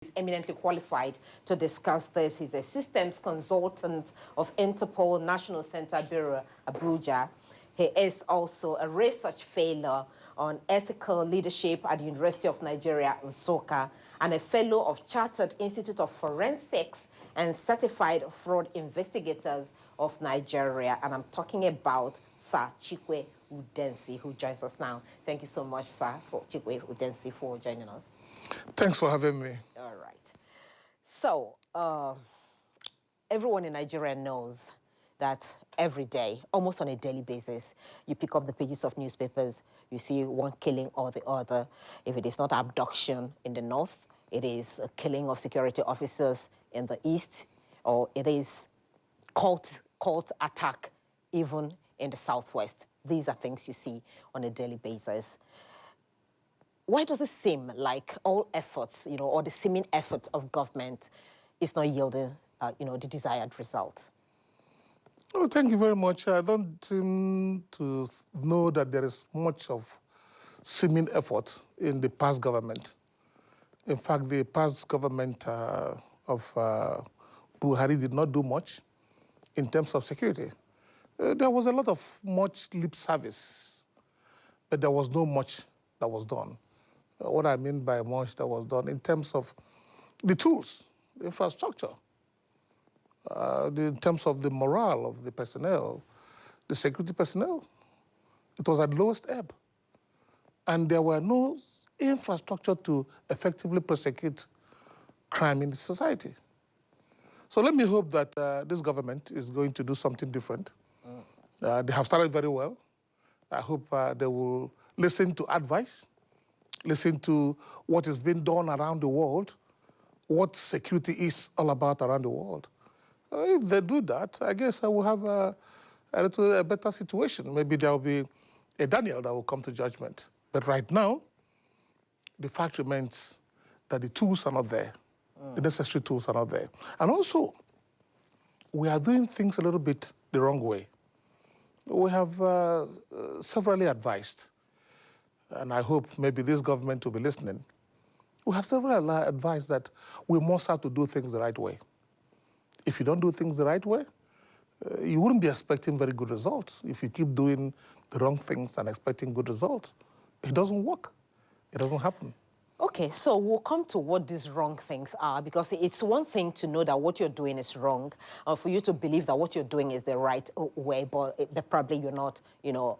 is eminently qualified to discuss this. He's Assistant Consultant of Interpol National Center Bureau, Abuja. He is also a research fellow on ethical leadership at the University of Nigeria, NSUKKA, and a fellow of Chartered Institute of Forensics and Certified Fraud Investigators of Nigeria. And I'm talking about Sir CHIKWE Udensi, who joins us now. Thank you so much, Sir, for CHIKWE Udensi, for joining us. Thanks for having me. All right. So, everyone in Nigeria knows that every day, almost on a daily basis, you pick up the pages of newspapers, you see one killing or the other. If it is not abduction in the north, it is a killing of security officers in the east, or it is cult attack even in the southwest. These are things you see on a daily basis. Why does it seem like all efforts, or the seeming effort of government is not yielding, the desired result? Oh, thank you very much. I don't seem to know that there is much of seeming effort in the past government. In fact, the past government of Buhari did not do much in terms of security. There was a lot of much lip service, but there was no much that was done. What I mean by much that was done in terms of the tools, the infrastructure, in terms of the morale of the personnel, the security personnel, it was at lowest ebb. And there were no infrastructure to effectively prosecute crime in the society. So let me hope that this government is going to do something different. They have started very well. I hope they will listen to advice, listen to what is being done around the world, what security is all about around the world. If they do that, I guess I will have a better situation. Maybe there will be a Daniel that will come to judgment. But right now, the fact remains that the tools are not there. The necessary tools are not there. And also, we are doing things a little bit the wrong way. We have severally advised, and I hope maybe this government will be listening. We have severally advised that we must have to do things the right way. If you don't do things the right way, you wouldn't be expecting very good results. If you keep doing the wrong things and expecting good results, it doesn't work. It doesn't happen. Okay, so we'll come to what these wrong things are, because it's one thing to know that what you're doing is wrong, or for you to believe that what you're doing is the right way, but probably you're not,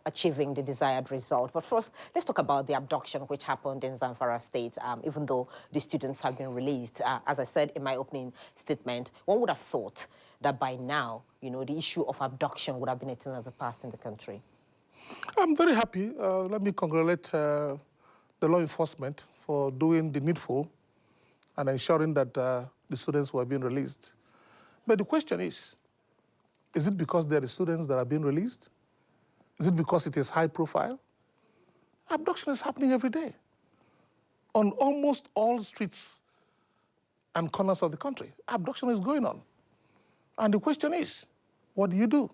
achieving the desired result. But first, let's talk about the abduction which happened in Zamfara State, even though the students have been released. As I said in my opening statement, one would have thought that by now, the issue of abduction would have been a thing of the past in the country. I'm very happy. Let me congratulate the law enforcement for doing the needful and ensuring that the students were being released. But the question is it because they're the students that are being released? Is it because it is high profile? Abduction is happening every day on almost all streets and corners of the country. Abduction is going on. And the question is, what do you do?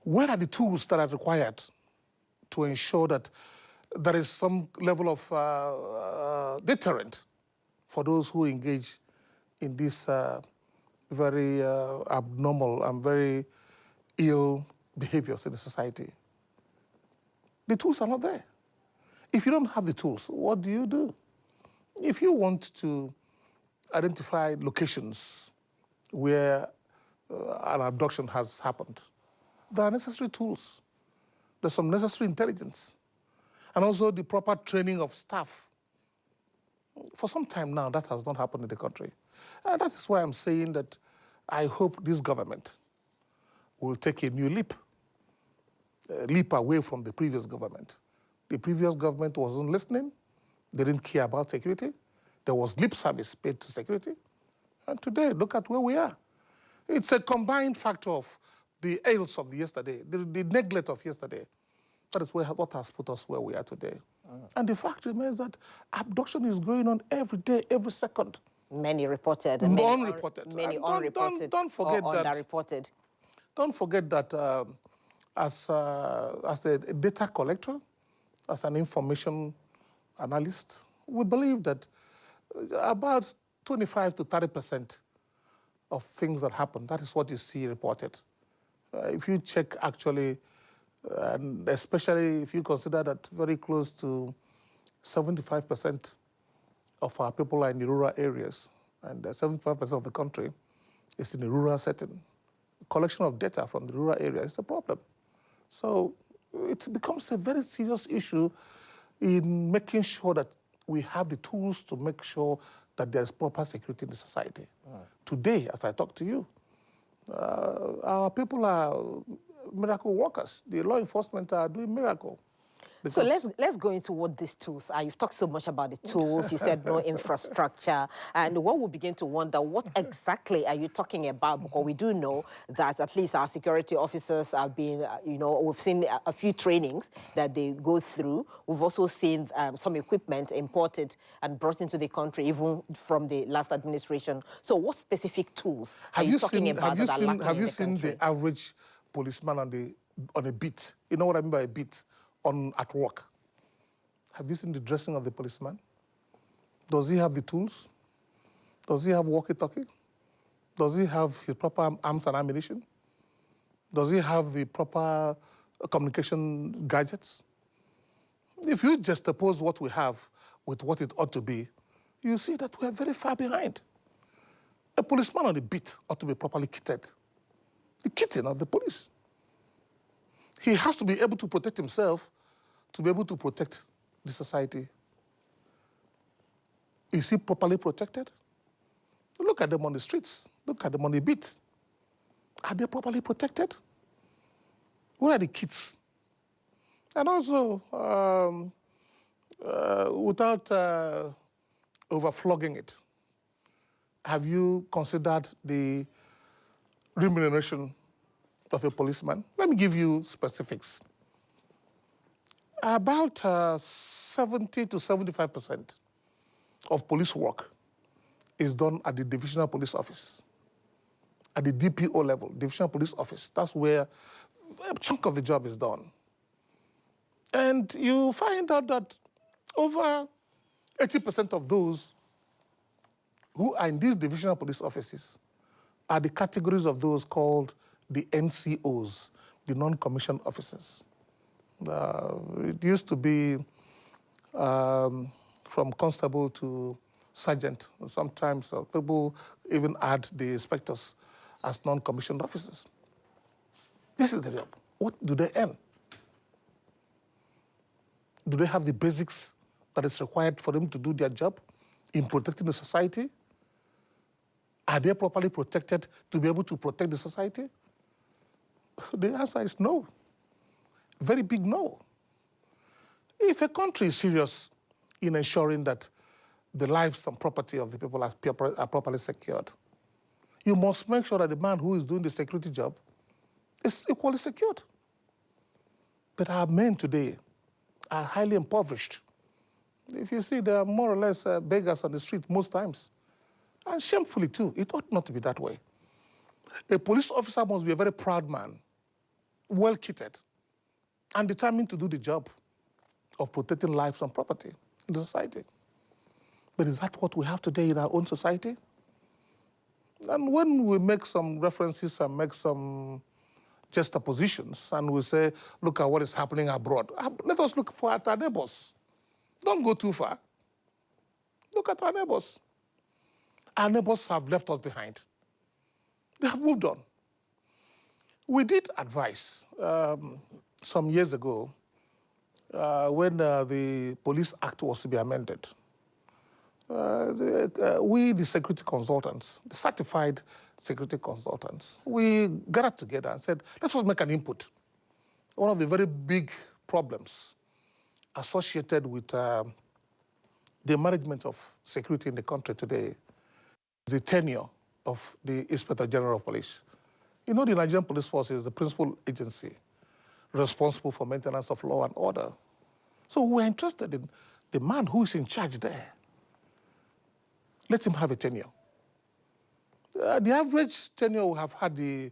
Where are the tools that are required to ensure that there is some level of deterrent for those who engage in these very abnormal and very ill behaviors in the society? The tools are not there. If you don't have the tools, what do you do? If you want to identify locations where an abduction has happened, there are necessary tools. There's some necessary intelligence. And also the proper training of staff. For some time now, that has not happened in the country. And that is why I'm saying that I hope this government will take a new leap away from the previous government. The previous government wasn't listening. They didn't care about security. There was lip service paid to security. And today, look at where we are. It's a combined factor of the ills of yesterday, the neglect of yesterday. That is what has put us where we are today. And the fact remains that abduction is going on every day, every second. Many reported, and many unreported. Many unreported, don't forget or that, underreported. Don't forget that as a data collector, as an information analyst, we believe that about 25 to 30% of things that happen, that is what you see reported. If you check actually, and especially if you consider that very close to 75% of our people are in the rural areas, and 75% of the country is in a rural setting. Collection of data from the rural area is a problem. So it becomes a very serious issue in making sure that we have the tools to make sure that there's proper security in the society. Today, as I talk to you, our people are miracle workers. The law enforcement are doing miracle. So let's go into what these tools are. You've talked so much about the tools. You said no infrastructure. And one will begin to wonder, what exactly are you talking about? Because we do know that at least our security officers have been, we've seen a few trainings that they go through. We've also seen some equipment imported and brought into the country, even from the last administration. So what specific tools are you talking about that are lacking in the country? Have you seen the average policeman on a beat? You know what I mean by a beat? At work. Have you seen the dressing of the policeman? Does he have the tools? Does he have walkie-talkie? Does he have his proper arms and ammunition? Does he have the proper communication gadgets? If you just oppose what we have with what it ought to be, you see that we are very far behind. A policeman on the beat ought to be properly kitted. The kitting of the police. He has to be able to protect himself, to be able to protect the society. Is he properly protected? Look at them on the streets. Look at them on the beat. Are they properly protected? Where are the kids? And also, without overflogging it, have you considered the remuneration of a policeman? Let me give you specifics. About 70 to 75% of police work is done at the divisional police office, at the DPO level, divisional police office. That's where a chunk of the job is done. And you find out that over 80% of those who are in these divisional police offices are the categories of those called the NCOs, the non-commissioned officers. It used to be from constable to sergeant. Sometimes people even add the inspectors as non-commissioned officers. This is the job. What do they earn? Do they have the basics that is required for them to do their job in protecting the society? Are they properly protected to be able to protect the society? The answer is no. Very big no. If a country is serious in ensuring that the lives and property of the people are properly secured, you must make sure that the man who is doing the security job is equally secured. But our men today are highly impoverished. If you see, they are more or less beggars on the street most times. And shamefully too, it ought not to be that way. A police officer must be a very proud man, well kitted, and determined to do the job of protecting lives and property in the society. But is that what we have today in our own society? And when we make some references and make some juxtapositions, and we say, look at what is happening abroad, let us look at our neighbors. Don't go too far. Look at our neighbors. Our neighbors have left us behind. They have moved on. We did advise some years ago when the Police Act was to be amended. We, the security consultants, the certified security consultants, we gathered together and said, let us make an input. One of the very big problems associated with the management of security in the country today is the tenure of the Inspector General of Police. You know, the Nigerian Police Force is the principal agency responsible for maintenance of law and order. So we're interested in the man who is in charge there. Let him have a tenure. The average tenure we have had the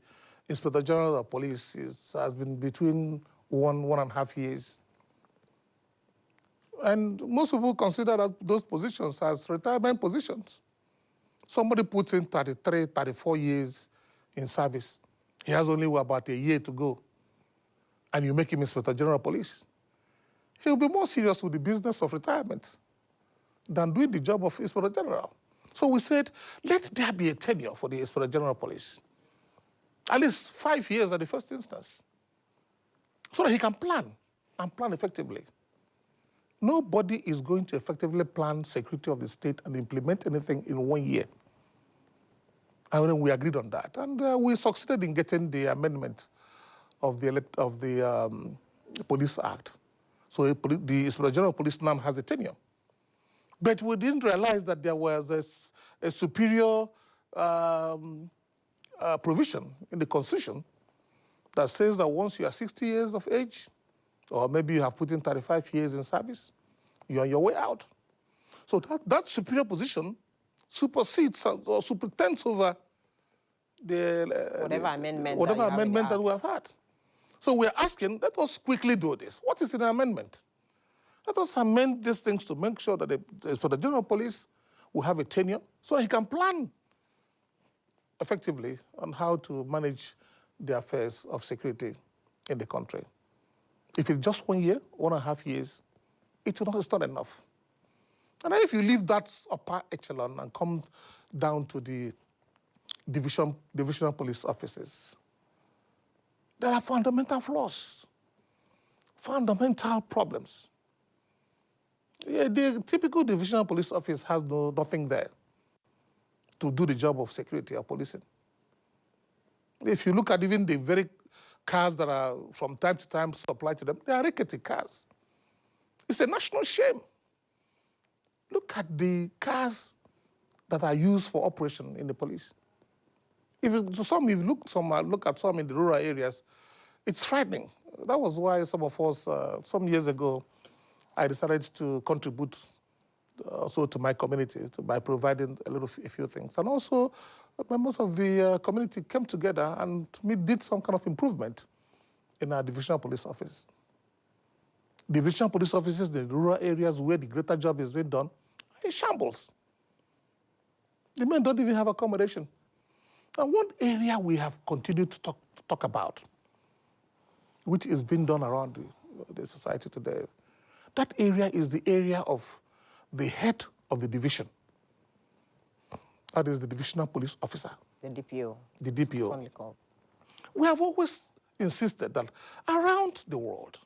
Inspector General of Police has been between 1.5 years. And most people consider those positions as retirement positions. Somebody puts in 33, 34 years in service. He has only about a year to go. And you make him Inspector General of Police. He'll be more serious with the business of retirement than doing the job of Inspector General. So we said, let there be a tenure for the Inspector General of Police. At least 5 years at the first instance. So that he can plan and plan effectively. Nobody is going to effectively plan security of the state and implement anything in 1 year. And then we agreed on that. And we succeeded in getting the amendment of the Police Act. So the Inspector General of Police now has a tenure. But we didn't realize that there was a superior provision in the Constitution that says that once you are 60 years of age, or maybe you have put in 35 years in service, you're on your way out. So that superior position supersedes or superintends over whatever amendment that we have had. So we're asking, let us quickly do this. What is in the amendment? Let us amend these things to make sure that the General Police will have a tenure so that he can plan effectively on how to manage the affairs of security in the country. If it's just 1 year, 1.5 years, it's not enough. And if you leave that upper echelon and come down to the divisional police offices, there are fundamental flaws, fundamental problems. Yeah, the typical divisional police office has nothing there to do the job of security or policing. If you look at even the very cars that are from time to time supplied to them, they are rickety cars. It's a national shame. Look at the cars that are used for operation in the police. If you look at some in the rural areas, it's frightening. That was why some of us, some years ago, I decided to contribute also to my community by providing a few things. And also, members of the community came together and did some kind of improvement in our divisional police office. Divisional police offices in the rural areas where the greater job is being done are in shambles. The men don't even have accommodation. And one area we have continued to talk about, which is being done around the society today, that area is the area of the head of the division. That is the divisional police officer. The DPO. The DPO. We have always insisted that around the world,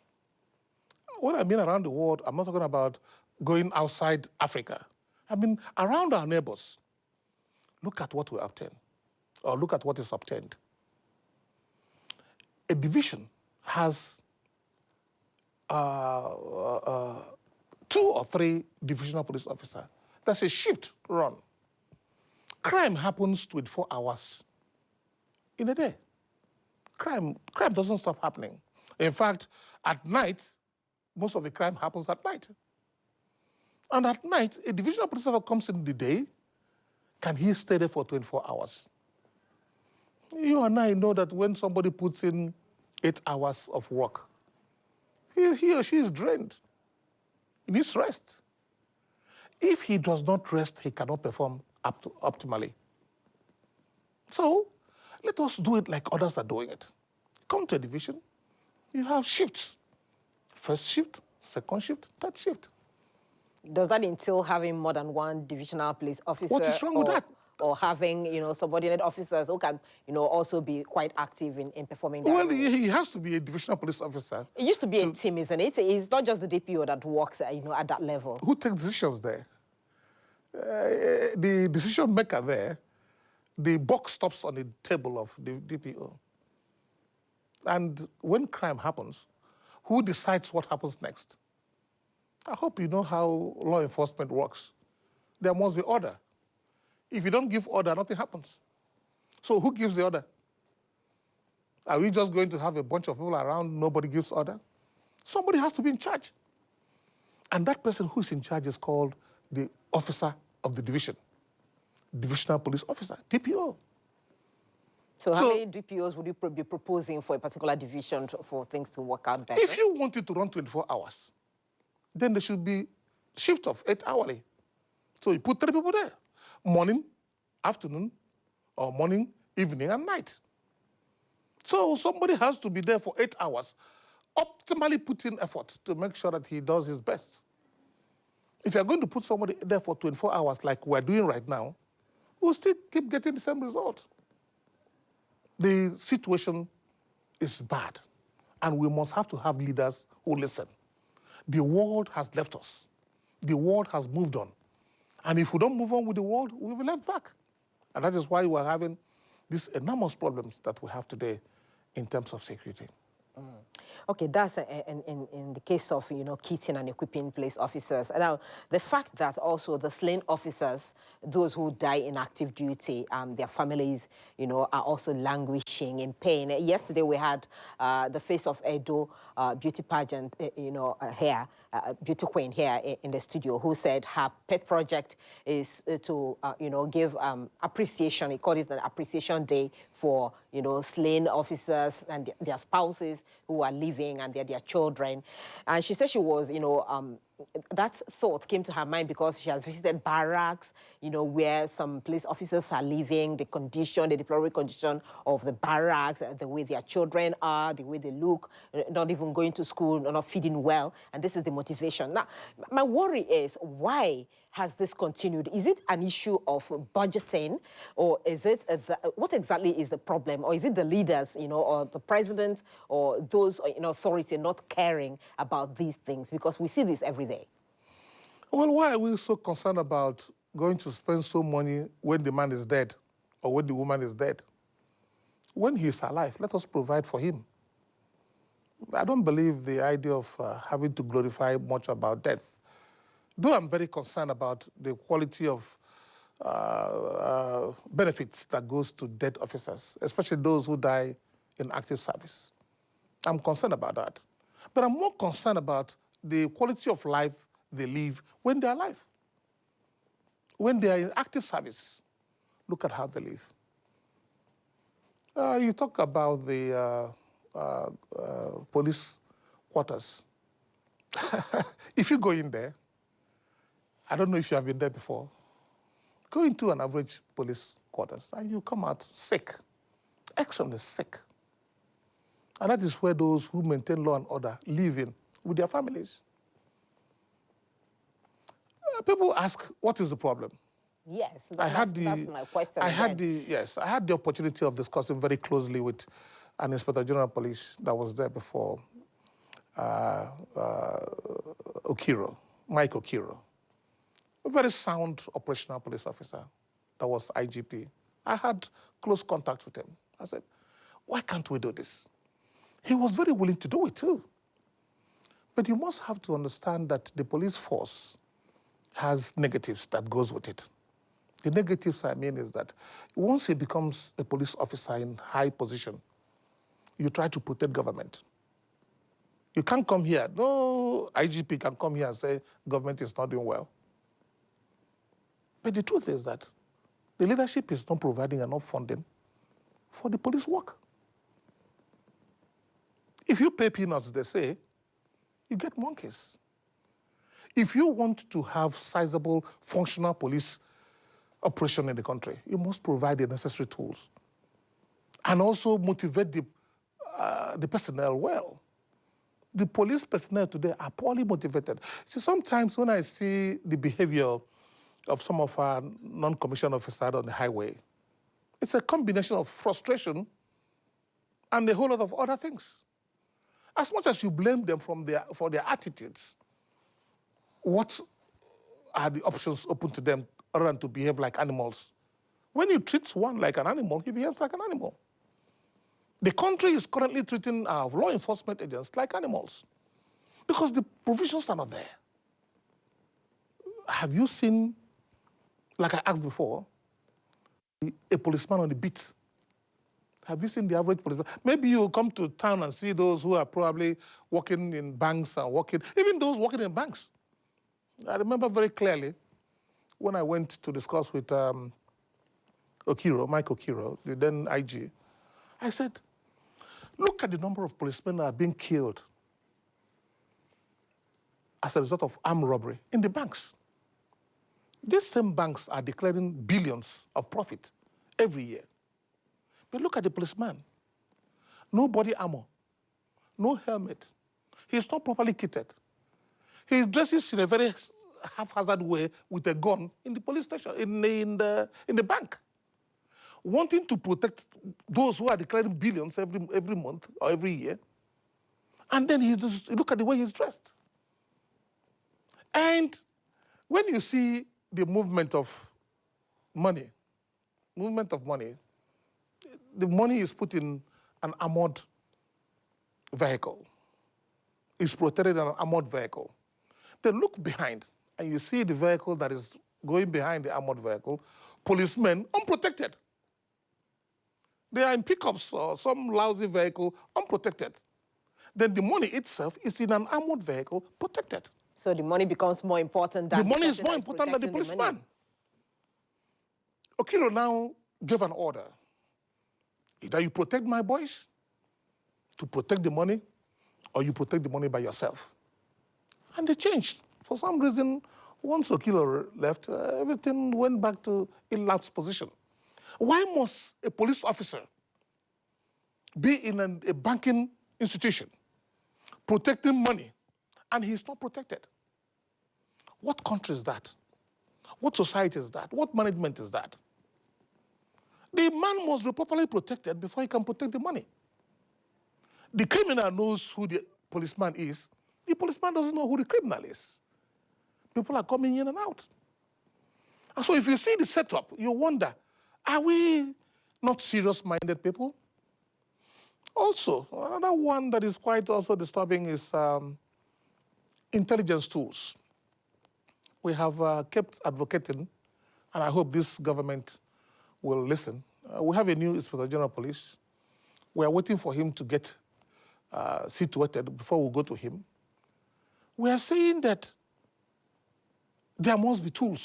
when I mean around the world, I'm not talking about going outside Africa. I mean around our neighbors. Look at what we obtain, or look at what is obtained. A division has 2 or 3 divisional police officers. That's a shift run. Crime happens 24 hours in a day. Crime doesn't stop happening. In fact, at night, most of the crime happens at night. And at night, a divisional police officer comes in the day, can he stay there for 24 hours? You and I know that when somebody puts in 8 hours of work, he or she is drained. He needs rest. If he does not rest, he cannot perform optimally. So let us do it like others are doing it. Come to a division, you have shifts. First shift, second shift, third shift. Does that entail having more than one divisional police officer? What is wrong with that? Or having, subordinate officers who can, also be quite active in performing that role? Well, he has to be a divisional police officer. It used to be a team, isn't it? It's not just the DPO that works, at that level. Who takes decisions there? The decision maker there, the buck stops on the table of the DPO. And when crime happens, who decides what happens next? I hope you know how law enforcement works. There must be order. If you don't give order, nothing happens. So who gives the order? Are we just going to have a bunch of people around, nobody gives order? Somebody has to be in charge. And that person who is in charge is called the officer of the division, divisional police officer, DPO. So how many DPOs would you be proposing for a particular division for things to work out better? If you want it to run 24 hours, then there should be shift of 8 hourly. So you put 3 people there, morning, afternoon, or morning, evening, and night. So somebody has to be there for 8 hours, optimally put in effort to make sure that he does his best. If you're going to put somebody there for 24 hours like we're doing right now, we'll still keep getting the same result. The situation is bad, and we must have to have leaders who listen. The world has left us. The world has moved on. And if we don't move on with the world, we'll be left back. And that is why we're having these enormous problems that we have today in terms of security. Okay, that's in the case of, kitting and equipping police officers. Now, the fact that also the slain officers, those who die in active duty, their families, are also languishing in pain. Yesterday, we had the face of Edo beauty pageant, here, beauty queen here in the studio, who said her pet project is to, give appreciation. He called it an appreciation day for, slain officers and their spouses who are living and their children. And she said she was, that thought came to her mind because she has visited barracks, where some police officers are living, the condition, the deplorable condition of the barracks, the way their children are, the way they look, not even going to school, not feeding well. And this is the motivation. Now, my worry is, why has this continued? Is it an issue of budgeting, or is it, what exactly is the problem? Or is it the leaders, or the president, or those in authority not caring about these things? Because we see this every day. Well, why are we so concerned about going to spend so money when the man is dead or when the woman is dead? When he's alive, let us provide for him. I don't believe the idea of having to glorify much about death. Though I'm very concerned about the quality of benefits that goes to dead officers, especially those who die in active service. I'm concerned about that. But I'm more concerned about the quality of life they live when they're alive. When they are in active service, look at how they live. You talk about the police quarters. If you go in there, I don't know if you have been there before, go into an average police quarters and you come out sick, extremely sick. And that is where those who maintain law and order live in with their families. People ask, what is the problem? Yes, that's my question. I had the opportunity of discussing very closely with an Inspector General of Police that was there before, Okiro, Mike Okiro, a very sound operational police officer that was IGP. I had close contact with him. I said, why can't we do this? He was very willing to do it too. But you must have to understand that the police force has negatives that goes with it. The negatives, I mean, is that once he becomes a police officer in high position, you try to protect government. You can't come here. No IGP can come here and say government is not doing well. But the truth is that the leadership is not providing enough funding for the police work. If you pay peanuts, they say, you get monkeys. If you want to have sizable, functional police operation in the country, you must provide the necessary tools and also motivate the personnel well. The police personnel today are poorly motivated. See, sometimes when I see the behavior of some of our non-commissioned officers on the highway, it's a combination of frustration and a whole lot of other things. As much as you blame them for their attitudes, what are the options open to them other than to behave like animals? When you treat one like an animal, he behaves like an animal. The country is currently treating our law enforcement agents like animals because the provisions are not there. Have you seen, like I asked before, a policeman on the beat? Have you seen the average policeman? Maybe you come to town and see those who are probably working in banks and even those working in banks. I remember very clearly when I went to discuss with Okiro, Mike Okiro, the then IG, I said, look at the number of policemen that are being killed as a result of armed robbery in the banks. These same banks are declaring billions of profit every year. But look at the policeman. No body armor, no helmet. He's not properly kitted. He dresses in a very haphazard way with a gun in the police station, in the bank, wanting to protect those who are declaring billions every month or every year. And then look at the way he's dressed. And when you see the movement of money, the money is put in an armored vehicle. It's protected in an armored vehicle. Then look behind, and you see the vehicle that is going behind the armored vehicle, policemen unprotected. They are in pickups or some lousy vehicle, unprotected. Then the money itself is in an armored vehicle, protected. So the money becomes more important than the money is more important than the policeman. Okiro now gave an order. Either you protect my boys to protect the money, or you protect the money by yourself. And they changed. For some reason, once Okiro left, everything went back to Ilap's position. Why must a police officer be in a banking institution protecting money, and he's not protected? What country is that? What society is that? What management is that? The man must be properly protected before he can protect the money. The criminal knows who the policeman is. The policeman doesn't know who the criminal is. People are coming in and out. And so if you see the setup, you wonder, are we not serious-minded people? Also, another one that is quite also disturbing is intelligence tools. We have kept advocating, and I hope this government will listen. We have a new Inspector General of Police. We are waiting for him to get situated before we go to him. We are saying that there must be tools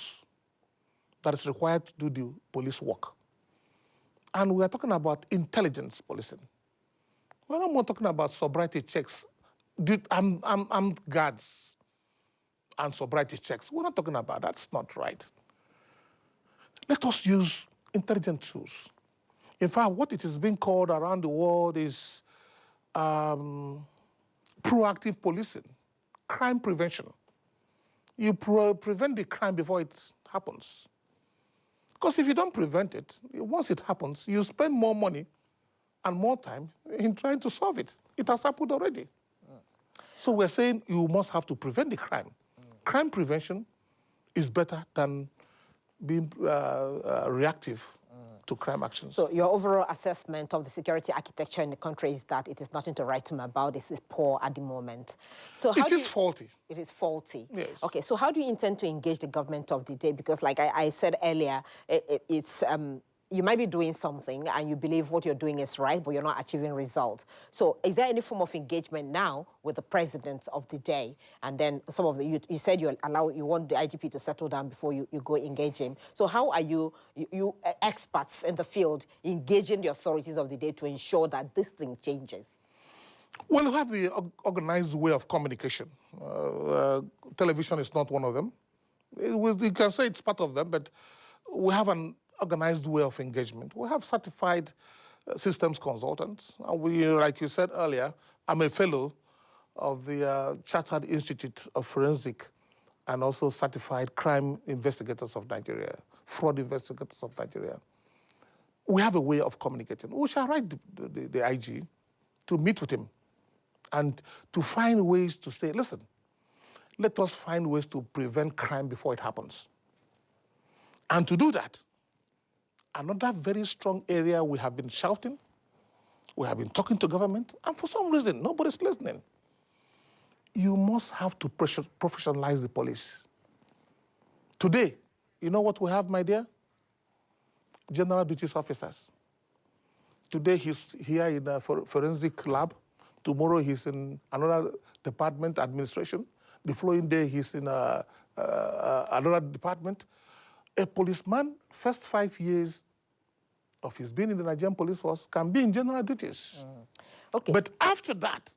that is required to do the police work. And we are talking about intelligence policing. We're not more talking about sobriety checks, armed guards and sobriety checks. We're not talking about that. That's not right. Let us use intelligence tools. In fact, what it is being called around the world is proactive policing, crime prevention. You prevent the crime before it happens. Because if you don't prevent it, once it happens, you spend more money and more time in trying to solve it. It has happened already. So we're saying you must have to prevent the crime. Crime prevention is better than being reactive to crime actions. So your overall assessment of the security architecture in the country is that it is nothing to write home about. This is poor at the moment. So how it is faulty. It is faulty. Yes. Okay, so how do you intend to engage the government of the day? Because like I said earlier, it's you might be doing something and you believe what you're doing is right, but you're not achieving results. So is there any form of engagement now with the president of the day? And then some of the, you said you want the IGP to settle down before you go engage him. So how are you experts in the field engaging the authorities of the day to ensure that this thing changes? Well, we have the organized way of communication. Television is not one of them. You can say it's part of them, but we have an organized way of engagement. We have certified systems consultants. And we, like you said earlier, I'm a fellow of the Chartered Institute of Forensic and also certified crime investigators of Nigeria, fraud investigators of Nigeria. We have a way of communicating. We shall write the IG to meet with him and to find ways to say, listen, let us find ways to prevent crime before it happens. And to do that, another very strong area we have been shouting, we have been talking to government, and for some reason, nobody's listening. You must have to professionalize the police. Today, you know what we have, my dear? General duties officers. Today, he's here in a forensic lab. Tomorrow, he's in another department, administration. The following day, he's in another department. A policeman, first 5 years of his being in the Nigerian police force, can be in general duties. Okay. But after that,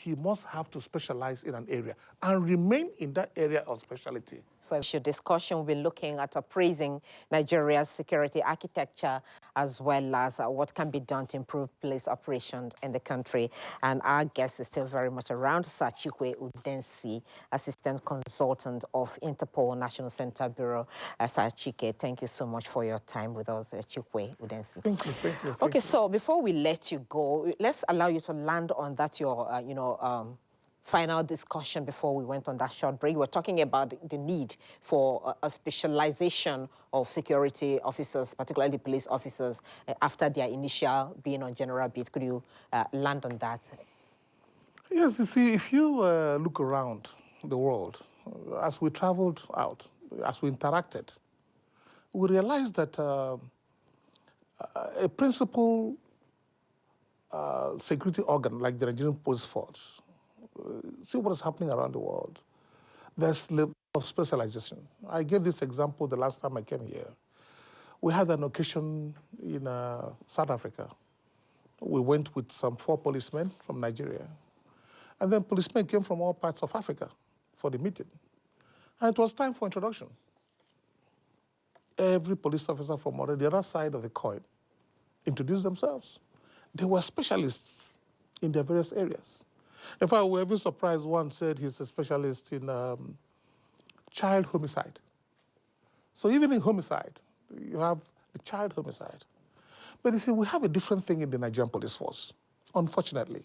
he must have to specialize in an area and remain in that area of specialty. For our discussion, we'll be looking at appraising Nigeria's security architecture as well as what can be done to improve police operations in the country. And our guest is still very much around, Sir CHIKWE UDENSI, Assistant Consultant of Interpol National Center Bureau. Sir CHIKWE, thank you so much for your time with us, CHIKWE UDENSI. Thank you, thank you. Okay, so before we let you go, let's allow you to land on that, final discussion before we went on that short break. We're talking about the need for a specialization of security officers, particularly police officers, after their initial being on general beat. Could you land on that? Yes, you see, if you look around the world, as we traveled out, as we interacted, we realized that a principal security organ like the Nigerian Police Force, see what is happening around the world. There's level of specialization. I gave this example the last time I came here. We had an occasion in South Africa. We went with some 4 policemen from Nigeria. And then policemen came from all parts of Africa for the meeting. And it was time for introduction. Every police officer from the other side of the coin introduced themselves. They were specialists in their various areas. In fact, we were even surprised. One said he's a specialist in child homicide. So even in homicide, you have the child homicide. But you see, we have a different thing in the Nigerian police force, unfortunately.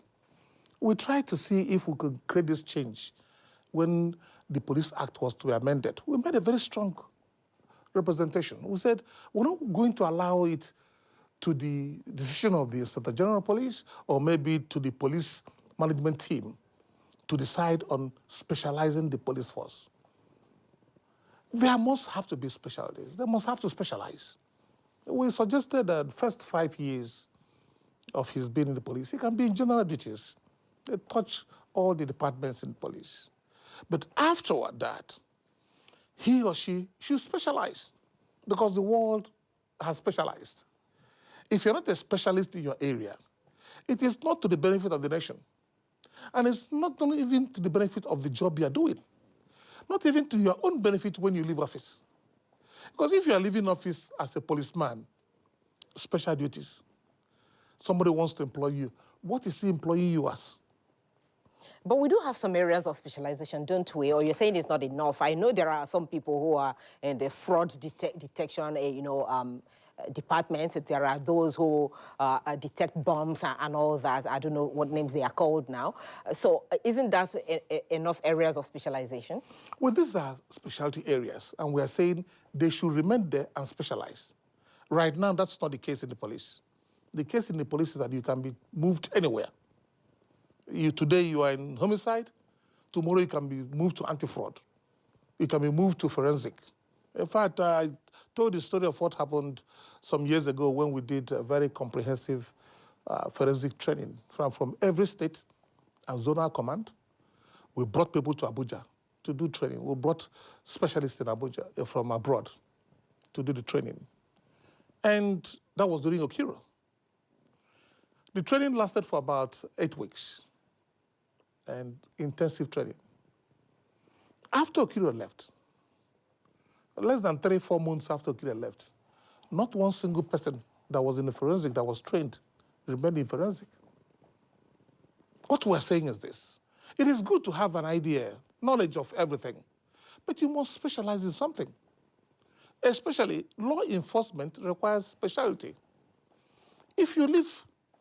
We tried to see if we could create this change when the Police Act was to be amended. We made a very strong representation. We said, we're not going to allow it to the decision of the Inspector General of Police or maybe to the police management team to decide on specializing the police force. There must have to be specialties. They must have to specialize. We suggested that the first 5 years of his being in the police, he can be in general duties. They touch all the departments in police. But afterward that, he or she should specialize because the world has specialized. If you're not a specialist in your area, it is not to the benefit of the nation. And it's not even to the benefit of the job you're doing. Not even to your own benefit when you leave office. Because if you're leaving office as a policeman, special duties, somebody wants to employ you, what is he employing you as? But we do have some areas of specialization, don't we? Or you're saying it's not enough. I know there are some people who are in the fraud detection, departments. There are those who detect bombs and all that. I don't know what names they are called now. So isn't that enough areas of specialization? Well, these are specialty areas, and we are saying they should remain there and specialize. Right now, that's not the case in the police. The case in the police is that you can be moved anywhere. Today you are in homicide, tomorrow you can be moved to anti-fraud. You can be moved to forensic. In fact, I told the story of what happened some years ago when we did a very comprehensive forensic training from every state and zonal command. We brought people to Abuja to do training. We brought specialists in Abuja from abroad to do the training. And that was during Okiro. The training lasted for about 8 weeks and intensive training. After Okiro left, less than 3-4 months after Okiro left, not one single person that was in the forensic that was trained remained in forensic. What we're saying is this. It is good to have an idea, knowledge of everything, but you must specialize in something. Especially law enforcement requires specialty. If you leave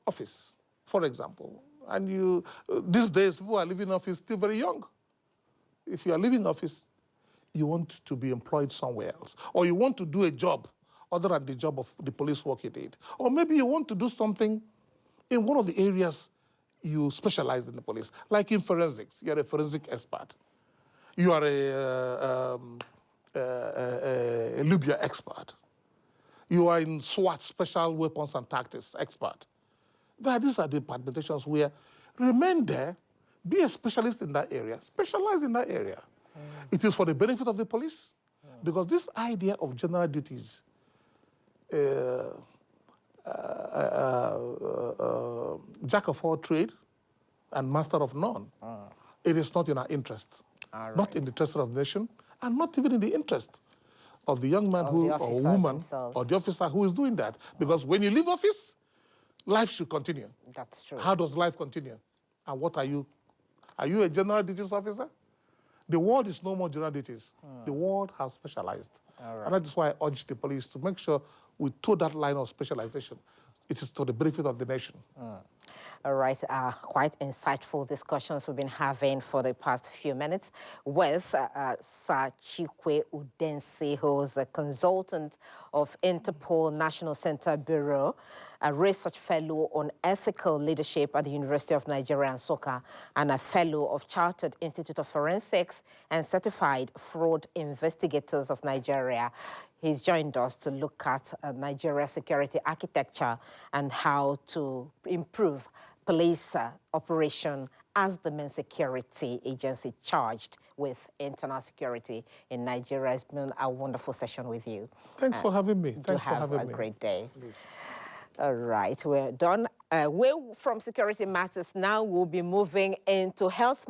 office, for example, and these days people are leaving office still very young. If you are leaving office, you want to be employed somewhere else, or you want to do a job other than the job of the police work you did, or maybe you want to do something in one of the areas you specialize in the police, like in forensics. You're a forensic expert. You are a Libya expert. You are in SWAT, special weapons and tactics expert. These are the departmentations where remain there, be a specialist in that area, specialize in that area. It is for the benefit of the police, because this idea of general duties, jack of all trade, and master of none. It is not in our interest, not in the interest of the nation, and not even in the interest of the young man or woman themselves. or the officer who is doing that. Because when you leave office, life should continue. That's true. How does life continue? And what are you? Are you a general duties officer? The world is no more general duties. The world has specialized. And that is why I urge the police to make sure we toe that line of specialization. It is to the benefit of the nation. All right, quite insightful discussions we've been having for the past few minutes with Sir CHIKWE UDENSI, who is a consultant of Interpol National Center Bureau, a research fellow on ethical leadership at the University of Nigeria, NSUKKA, and a fellow of Chartered Institute of Forensics and Certified Fraud Investigators of Nigeria. He's joined us to look at Nigeria's security architecture and how to improve police operation as the main security agency charged with internal security in Nigeria. It's been a wonderful session with you. Thanks for having me. Thanks for having me. Have a great day. All right, we're done. From security matters now, we'll be moving into health